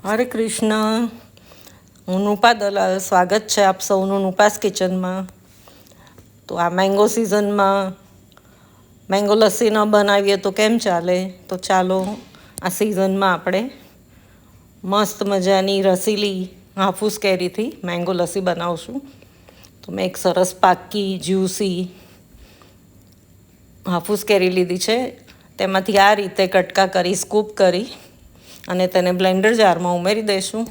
હરે કૃષ્ણ. હું નુપા દલાલ. સ્વાગત છે આપ સૌનું નુપાસ કિચનમાં. તો આ મેંગો સિઝનમાં મેંગો લસ્સી ન બનાવીએ તો કેમ ચાલે? તો ચાલો આ સિઝનમાં આપણે મસ્ત મજાની રસીલી હાફૂસ કેરીથી મેંગો લસ્સી બનાવશું. તો મેં એક સરસ પાકી જ્યુસી હાફૂસ કેરી લીધી છે. તેમાંથી આ રીતે કટકા કરી સ્કૂપ કરી અને તેને બ્લેન્ડર જારમાં ઉમેરી દઈશું.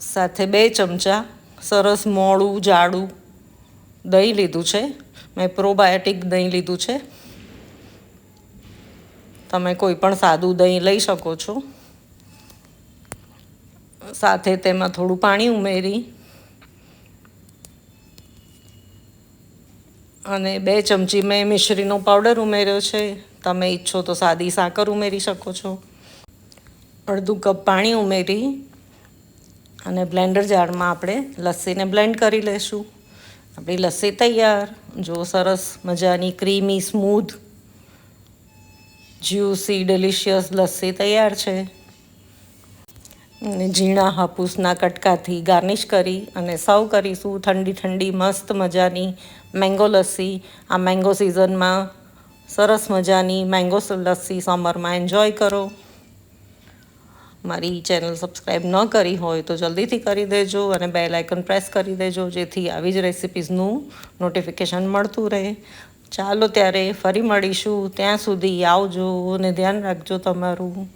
સાથે 2 ચમચા સરસ મોળું જાડું દહીં લીધું છે. મેં પ્રોબાયોટિક દહીં લીધું છે. તમે કોઈ પણ સાદું દહીં લઈ શકો છો. સાથે તેમાં થોડું પાણી ઉમેરી અને 2 ચમચી મેં મિશ્રીનો પાવડર ઉમેર્યો છે. તમે ઈચ્છો તો સાદી સાકર ઉમેરી શકો છો. અડધું કપ પાણી ઉમેરી અને બ્લેન્ડર જારમાં આપણે લસ્સીને બ્લેન્ડ કરી લઈશું. આપણી લસ્સી તૈયાર. જો સરસ મજાની creamy smooth juicy delicious lassi તૈયાર છે. અને ઝીણા હાફૂસના કટકાથી ગાર્નિશ કરી અને સર્વ કરીશું. ઠંડી ઠંડી મસ્ત મજાની મેંગો લસ્સી. આ મેંગો સિઝનમાં સરસ મજાની મેંગો લસ્સી સમરમાં એન્જોય કરો. મારી ચેનલ સબસ્ક્રાઈબ ન કરી હોય તો જલ્દીથી કરી દેજો અને બેલ આઇકન પ્રેસ કરી દેજો, જેથી આવી જ રેસિપીઝનું નોટિફિકેશન મળતું રહે. ચાલો ત્યારે ફરી મળીશું. ત્યાં સુધી આવજો અને ધ્યાન રાખજો તમારું.